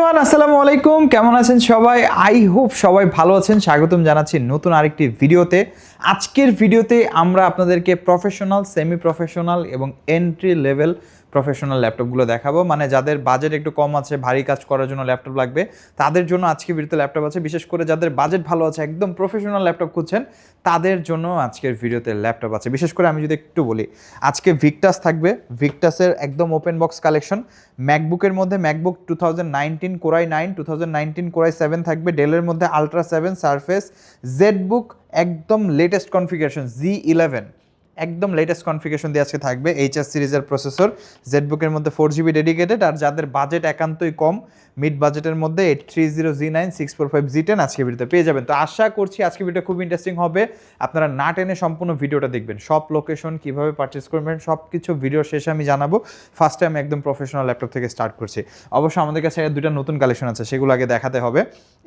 Everyone আসসালামু আলাইকুম, কেমন আছেন সবাই? আই হোপ সবাই ভালো আছেন। স্বাগতম জানাচ্ছি নতুন আরেকটি ভিডিওতে। আজকের ভিডিওতে আমরা আপনাদেরকে প্রফেশনাল, সেমি প্রফেশনাল এবং এন্ট্রি লেভেল প্রফেশনাল ল্যাপটপগুলো দেখাবো। মানে যাদের বাজেট একটু কম আছে, ভারী কাজ করার জন্য ল্যাপটপ লাগবে, তাদের জন্য আজকে ভিডিওতে ল্যাপটপ আছে। বিশেষ করে যাদের বাজেট ভালো আছে, একদম প্রফেশনাল ল্যাপটপ খুঁজছেন, তাদের জন্য আজকের ভিডিওতে ল্যাপটপ আছে। বিশেষ করে আমি যদি একটু বলি, আজকে ভিক্টাস থাকবে। ভিক্টাসের একদম ওপেন বক্স কালেকশন। ম্যাকবুকের মধ্যে ম্যাকবুক 2019 কোরাই 9, 2019 কোরাই 7 থাকবে। ডেলের মধ্যে আলট্রা 7 সারফেস, জেডবুক একদম লেটেস্ট কনফিগারেশন Z11 একদম লেটেস্ট কনফিগারেশন দিয়ে আজকে থাকবে। এইচএস সিরিজের প্রসেসর, জেডবুকের মধ্যে 4GB ডেডিকেটেড। আর যাদের বাজেট একান্তই কম, মিড বাজেটের মধ্যে 830 Z9 645 Z10 আজকে ভিডিওতে পেয়ে যাবেন। তো আশা করছি আজকে ভিডিও খুব ইন্টারেস্টিং হবে। আপনারা না টেনে সম্পূর্ণ ভিডিওটা দেখবেন। সব লোকেশন, কীভাবে পারচেস করবেন, সব কিছু ভিডিও শেষে আমি জানাবো। ফার্স্ট টাইম একদম প্রফেশনাল ল্যাপটপ থেকে স্টার্ট করছি। অবশ্য আমাদের কাছে দুটো নতুন কালেকশন আছে, সেগুলো আগে দেখাতে হবে।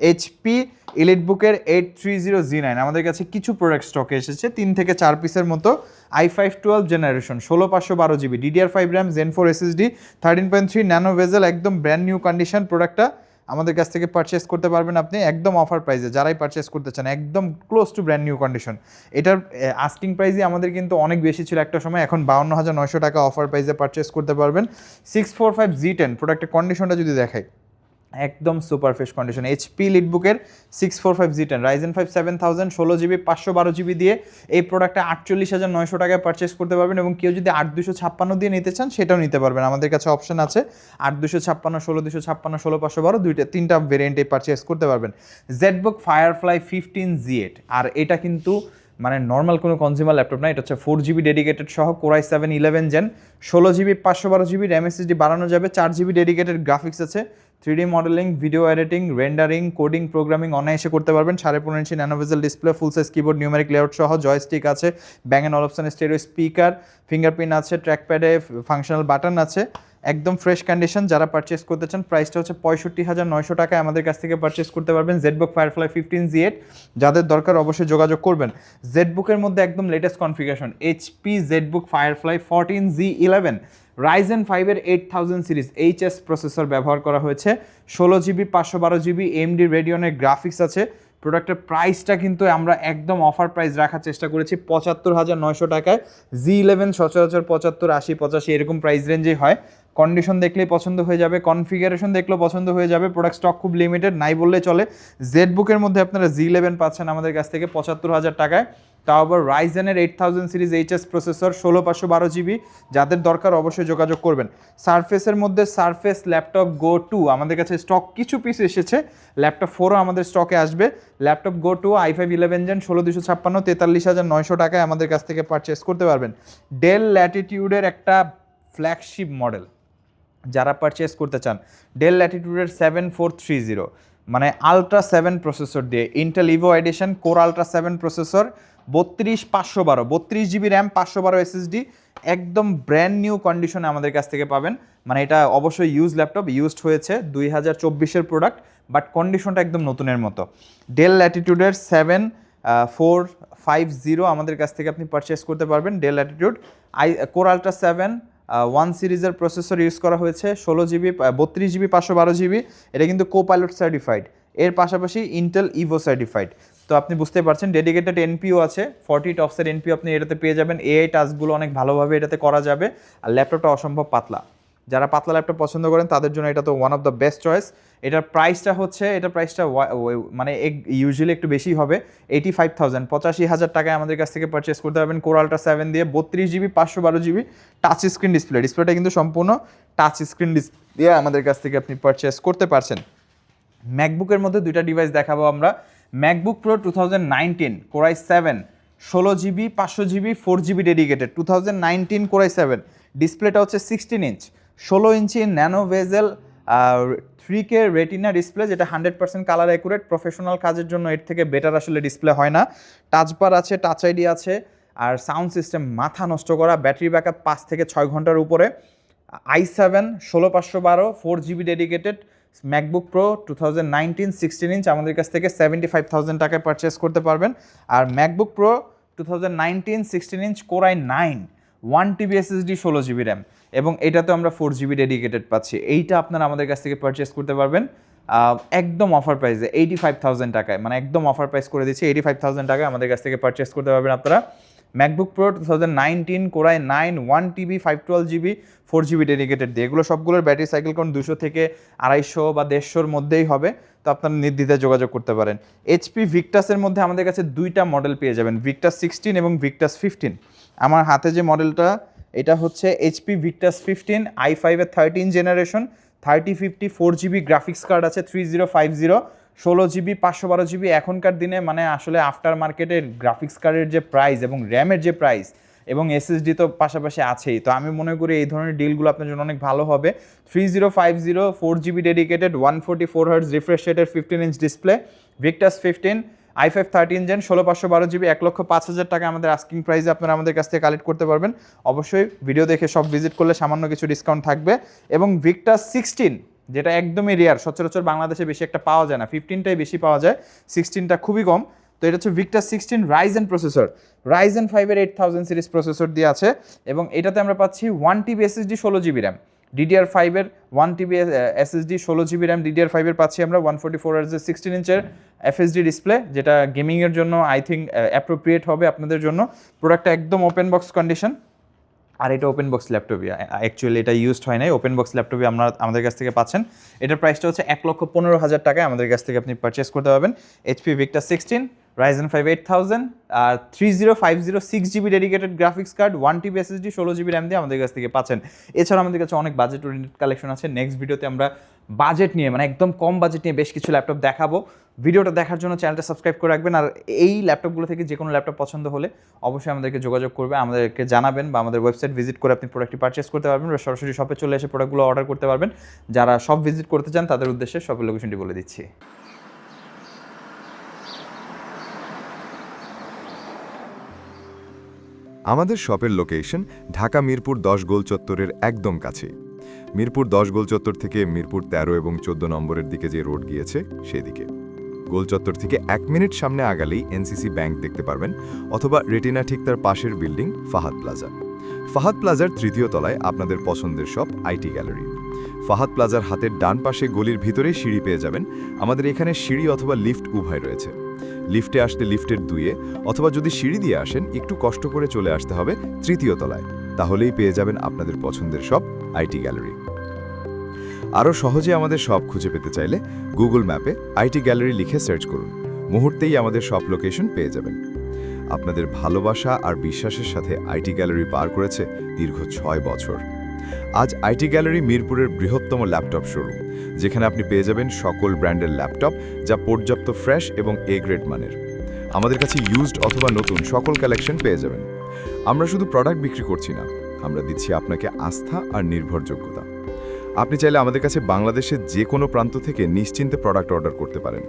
এইচপি এলিটবুকের 830 Z9 আমাদের কাছে কিছু প্রোডাক্ট স্টকে এসেছে, 3 থেকে 4 পিসের মতো। i5 12 generation 16512GB DDR5 RAM Zen 4 SSD 13.3 nano bezel, একদম ব্র্যান্ড নিউ কন্ডিশন। প্রোডাক্টটা আমাদের কাছ থেকে পারচেস করতে পারবেন আপনি একদম অফার প্রাইসে। যারাই পারচেস করতে চান, একদম close two brand new condition. এটার আস্কিং প্রাইসই আমাদের কিন্তু অনেক বেশি ছিল একটা সময়, এখন 52,900 টাকা অফার প্রাইসে পারচেস করতে পারবেন। 645 Z10 প্রোডাক্টের কন্ডিশনটা যদি দেখাই, একদম সুপার ফ্রেশ কন্ডিশন। এইচপি লিটবুকের 645 Z10 Ryzen 5 7000 16GB 512GB দিয়ে এই প্রোডাক্টটা 48,900 টাকায় পারচেস করতে পারবেন। এবং কেউ যদি 8256 দিয়ে নিতে চান, সেটাও নিতে পারবেন। আমাদের কাছে অপশন আছে 8256, 16256, 16512, তিনটা ভেরিয়েন্টে পারচেস করতে পারবেন। জেডবুক ফায়ারফ্লাই 15Z8, আর এটা কিন্তু মানে নর্মাল কোনো কনজিউমার ল্যাপটপ না, এটা হচ্ছে 4GB ডেডিকেটেড সহ core i 7 11 gen 16GB 512GB RAM SSD বাড়ানো যাবে। 4GB ডেডিকেটেড গ্রাফিক্স আছে। 3D modeling, video editing, rendering, coding, programming অনায়াসে করতে পারবেন। 5.5 ইঞ্চি nano bezel display, full size keyboard, numeric layout সহ, জয়স্টিক আছে, Bang and Olufsen stereo speaker, fingerprint আছে, ট্র্যাকপ্যাডে ফাংশনাল বাটন আছে, একদম ফ্রেশ কন্ডিশন। যারা পারচেস করতে চান, প্রাইসটা হচ্ছে 65,900 টাকায় আমাদের কাছ থেকে পারচেস করতে পারবেন। জেডবুক ফায়ারফ্লাই 15Z8 যাদের দরকার অবশ্যই যোগাযোগ করবেন। জেডবুকের মধ্যে একদম latest configuration HP ZBook firefly 14Z11 Ryzen 5 8000 series HS processor ব্যবহার করা হয়েছে। 16GB 512GB AMD রেডিয়নের গ্রাফিক্স আছে। প্রোডাক্টের প্রাইসটা কিন্তু আমরা একদম অফার প্রাইস রাখার চেষ্টা করেছি 75,900 টাকায়। Z11 সচরাচর 75, 80, 85 এরকম প্রাইস রেঞ্জেই হয়। কন্ডিশন দেখলেই পছন্দ হয়ে যাবে, কনফিগারেশন দেখলেও পছন্দ হয়ে যাবে। প্রোডাক্ট স্টক খুব লিমিটেড, নাই বললে চলে। জেডবুকের মধ্যে আপনারা Z11 পাচ্ছেন আমাদের কাছ থেকে 75,000 টাকায়, তাও আবার রাইজেনের 8000 সিরিজ এইচএস প্রসেসর 16512GB। যাদের দরকার অবশ্যই যোগাযোগ করবেন। সারফেসের মধ্যে সারফেস ল্যাপটপ গো 2 আমাদের কাছে স্টক কিছু পিস এসেছে। ল্যাপটপ 4ও আমাদের স্টকে আসবে। ল্যাপটপ গো 2 i5 11 জেন 16256 43,900 টাকায় আমাদের কাছ থেকে পারচেস করতে পারবেন। ডেল ল্যাটিটিউডের একটা ফ্ল্যাগশিপ মডেল যারা পারচেস করতে চান, ডেল ল্যাটিটিউডের 7430 মানে আলট্রা 7 প্রসেসর দিয়ে, Intel Ivo addition core ultra 7 processor, 32GB RAM, 512 SSD, একদম ব্র্যান্ড নিউ কন্ডিশনে আমাদের কাছ থেকে পাবেন। মানে এটা অবশ্যই ইউজ ল্যাপটপ, ইউজড হয়েছে, 2024-এর প্রোডাক্ট, বাট কন্ডিশনটা একদম নতুনের মতো। ডেল ল্যাটিটিউডের 7450 আমাদের কাছ থেকে আপনি পারচেস করতে পারবেন। ডেল ল্যাটিটিউড কোর আলট্রা 7 1 সিরিজের প্রসেসর ইউজ করা হয়েছে, 16GB 32GB 512GB। এটা কিন্তু কোপাইলট সার্টিফাইড, এর পাশাপাশি ইন্টেল ইভো সার্টিফাইড। তো আপনি বুঝতে পারছেন ডেডিকেটেড এনপিও আছে, 40 টপসের এনপিও আপনি এটাতে পেয়ে যাবেন। এআই টাস্কগুলো অনেক ভালোভাবে এটাতে করা যাবে। আর ল্যাপটপটা অসম্ভব পাতলা, যারা পাতলা ল্যাপটপ পছন্দ করেন তাদের জন্য এটা তো one of the best choice. এটার প্রাইসটা মানে ইউজুয়ালি একটু বেশি হবে, 85,000 85,000 টাকায় আমাদের কাছ থেকে পারচেস করতে পারবেন। কোর আলট্রা 7 দিয়ে 32GB 512GB টাচ স্ক্রিন ডিসপ্লেটা কিন্তু সম্পূর্ণ টাচ স্ক্রিন দিয়ে আমাদের কাছ থেকে আপনি পারচেস করতে পারছেন। ম্যাকবুকের মধ্যে দুইটা ডিভাইস দেখাবো আমরা। MacBook Pro 2019 core i 7 16GB 500GB 4GB dedicated 2019 core i 7, ডিসপ্লেটা হচ্ছে 16 ইঞ্চ 16 ইঞ্চি nano bezel 3K retina display, যেটা 100% কালার অ্যাকুরেট। প্রফেশনাল কাজের জন্য এর থেকে বেটার আসলে ডিসপ্লে হয় না। টাচবার আছে, টাচ আইডি আছে, আর সাউন্ড সিস্টেম মাথা নষ্ট করা। ব্যাটারি ব্যাকআপ 5 থেকে 6 ঘন্টার উপরে। i7 16512 4GB dedicated MacBook Pro 2019 16 inch আমাদের কাছ থেকে 75,000 টাকায় পারচেস করতে পারবেন। আর MacBook Pro 2019 16 inch Core i 9 1TB SSD 16GB RAM, এবং এটাতে আমরা 4GB ডেডিকেটেড পাচ্ছি। এইটা আপনারা আমাদের কাছ থেকে পারচেস করতে পারবেন একদম অফার প্রাইসে 85,000 টাকায়, মানে একদম অফার প্রাইস করে দিচ্ছি। 85,000 টাকায় আমাদের কাছ থেকে পারচেস করতে পারবেন আপনারা MacBook Pro 2019 core i 9 1TB 512GB 4GB dedicated দিয়ে। এগুলো সবগুলোর ব্যাটারি সাইকেল কোন 200 থেকে 250 বা 150-র মধ্যেই হবে, তো আপনারা নির্দ্বিধায় যোগাযোগ করতে পারেন। এইচপি ভিক্টাসের মধ্যে আমাদের কাছে দুইটা মডেল পেয়ে যাবেন, ভিক্টাস 16 এবং ভিক্টাস 15। আমার হাতে যে মডেলটা এটা হচ্ছে এইচপি ভিক্টাস 15 i5 এর 13 জেনারেশন 3050 4GB গ্রাফিক্স কার্ড আছে 3050 16GB 512GB। এখনকার দিনে মানে আসলে আফটার মার্কেটের গ্রাফিক্স কার্ডের যে প্রাইস এবং র্যামের যে প্রাইস এবং এসএসডি তো পাশাপাশি আছেই, তো আমি মনে করি এই ধরনের ডিলগুলো আপনার জন্য অনেক ভালো হবে। 3050 4GB ডেডিকেটেড 144Hz রিফ্রেশ রেটের 15 inch display Victus 15 i5 13 gen 16512GB 1,05,000 টাকা আমাদের আস্কিং প্রাইসে আপনারা আমাদের কাছ থেকে কালেক্ট করতে পারবেন। অবশ্যই ভিডিও দেখে সব ভিজিট করলে সামান্য কিছু ডিসকাউন্ট থাকবে। এবং ভিক্টাস 16 যেটা একদমই রেয়ার, সচরাচর বাংলাদেশে বেশি একটা পাওয়া যায় না, 15টাই বেশি পাওয়া যায়, 16টা খুবই কম। তো এটা হচ্ছে ভিক্টাস 16 রাইজেন প্রসেসর, রাইজেন 5-এর 8000 সিরিজ প্রসেসর দিয়ে আছে এবং এটাতে আমরা পাচ্ছি 1TB SSD 16GB র্যাম, DDR5-এর 1TB SSD 16GB র্যাম DDR5-এর পাচ্ছি আমরা 144Hz 16 ইঞ্চের FHD ডিসপ্লে, যেটা গেমিংয়ের জন্য আই থিঙ্ক অ্যাপ্রোপ্রিয়েট হবে আপনাদের জন্য। প্রোডাক্টটা একদম ওপেন বক্স কন্ডিশন, আর এটা ওপেন বক্স ল্যাপটপই, অ্যাকচুয়ালি এটা ইউজড হয় নাই, ওপেন বক্স ল্যাপটপই আমরা আমাদের কাছ থেকে পাচ্ছেন। এটার প্রাইসটা হচ্ছে 1,15,000 টাকায় আমাদের কাছ থেকে আপনি পারচেস করতে পারবেন। এইচপি ভিক্টাস 16 রাইজেন 5 8000 আর 3050 6GB dedicated graphics card 1TB SSD 16GB RAM দিয়ে আমাদের কাছ থেকে পাচ্ছেন। এছাড়া আমাদের কাছে অনেক বাজেট ওরিয়েন্টেড কালেকশন আছে। নেক্সট ভিডিওতে আমরা বাজেট নিয়ে, মানে একদম কম বাজেট নিয়ে বেশ কিছু ল্যাপটপ দেখাবো। ভিডিওটা দেখার জন্য চ্যানেলটা সাবস্ক্রাইব করে রাখবেন, আর এই ল্যাপটপগুলো থেকে যে কোনো ল্যাপটপ পছন্দ হলে অবশ্যই আমাদেরকে যোগাযোগ করবে, আমাদেরকে জানাবেন বা আমাদের ওয়েবসাইট ভিজিট করে আপনি প্রোডাক্টটি পারচেস করতে পারবেন বা সরাসরি শপে চলে এসে প্রোডাক্টগুলো অর্ডার করতে পারবেন। যারা শপ ভিজিট করতে চান তাদের উদ্দেশ্যে শপের লোকেশনটি বলে দিচ্ছি। আমাদের শপের লোকেশন ঢাকা মিরপুর 10 গোল চত্বরের একদম কাছে। মিরপুর 10 গোল চত্বর থেকে মিরপুর 13 এবং 14 নম্বরের দিকে যে রোড গিয়েছে সেদিকে। গোল চত্বর থেকে 1 মিনিট সামনে আগালেই এনসিসি ব্যাংক দেখতে পারবেন, অথবা রেটিনা ঠিক তার পাশের বিল্ডিং ফাহাদ প্লাজা। ফাহাদ প্লাজার 3য় তলায় আপনাদের পছন্দের শপ আইটি গ্যালারি। ফাহাদ প্লাজার হাতের ডান পাশে গলির ভিতরে সিঁড়ি পেয়ে যাবেন। আমাদের এখানে সিঁড়ি অথবা লিফট উভয় রয়েছে। লিফটে আসতে লিফটের 2-এ, অথবা যদি সিঁড়ি দিয়ে আসেন একটু কষ্ট করে চলে আসতে হবে 3য় তলায়, তাহলেই পেয়ে যাবেন আপনাদের পছন্দের শপ আইটি গ্যালারি। আরও সহজে আমাদের শপ খুঁজে পেতে চাইলে গুগল ম্যাপে আইটি গ্যালারি লিখে সার্চ করুন, মুহূর্তেই আমাদের শপ লোকেশন পেয়ে যাবেন। আপনাদের ভালোবাসা আর বিশ্বাসের সাথে আইটি গ্যালারি পার করেছে দীর্ঘ 6 বছর। আজ আইটি গ্যালারি মিরপুরের বৃহত্তম ল্যাপটপ শোরুম, যেখানে আপনি পেয়ে যাবেন সকল ব্র্যান্ডের ল্যাপটপ যা পর্যাপ্ত ফ্রেশ এবং এ গ্রেড মানের। আমাদের কাছে ইউজড অথবা নতুন সকল কালেকশন পেয়ে যাবেন। আমরা শুধু প্রোডাক্ট বিক্রি করছি না, আমরা দিচ্ছি আপনাকে আস্থা আর নির্ভরযোগ্যতা। আপনি চাইলে আমাদের কাছে বাংলাদেশের যে কোনো প্রান্ত থেকে নিশ্চিন্তে প্রোডাক্ট অর্ডার করতে পারেন।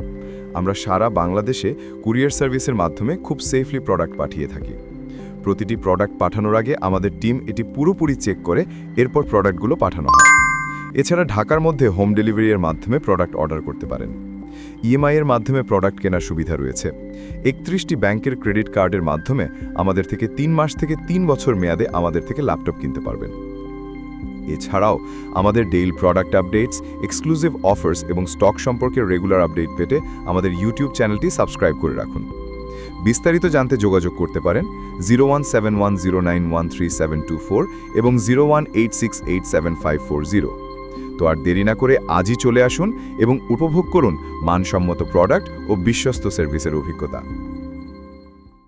আমরা সারা বাংলাদেশে কুরিয়ার সার্ভিসের মাধ্যমে খুব সেফলি প্রোডাক্ট পাঠিয়ে থাকি। প্রতিটি প্রোডাক্ট পাঠানোর আগে আমাদের টিম এটি পুরোপুরি চেক করে এরপর প্রোডাক্টগুলো পাঠানো হয়। এছাড়া ঢাকার মধ্যে হোম ডেলিভারির মাধ্যমে প্রোডাক্ট অর্ডার করতে পারেন। ইএমআই এর মাধ্যমে প্রোডাক্ট কেনার সুবিধা রয়েছে। 31টি ব্যাংকের ক্রেডিট কার্ডের মাধ্যমে আমাদের থেকে 3 মাস থেকে 3 বছর মেয়াদে আমাদের থেকে ল্যাপটপ কিনতে পারবেন। এছাড়াও আমাদের daily product updates, exclusive offers এবং স্টক সম্পর্কে রেগুলার আপডেট পেতে আমাদের ইউটিউব চ্যানেলটি সাবস্ক্রাইব করে রাখুন। বিস্তারিত জানতে যোগাযোগ করতে পারেন 0171091374 এবং 0186875540। তো আর দেরি না করে আজই চলে আসুন এবং উপভোগ করুন মানসম্মত প্রোডাক্ট ও বিশ্বস্ত সার্ভিসের অভিজ্ঞতা।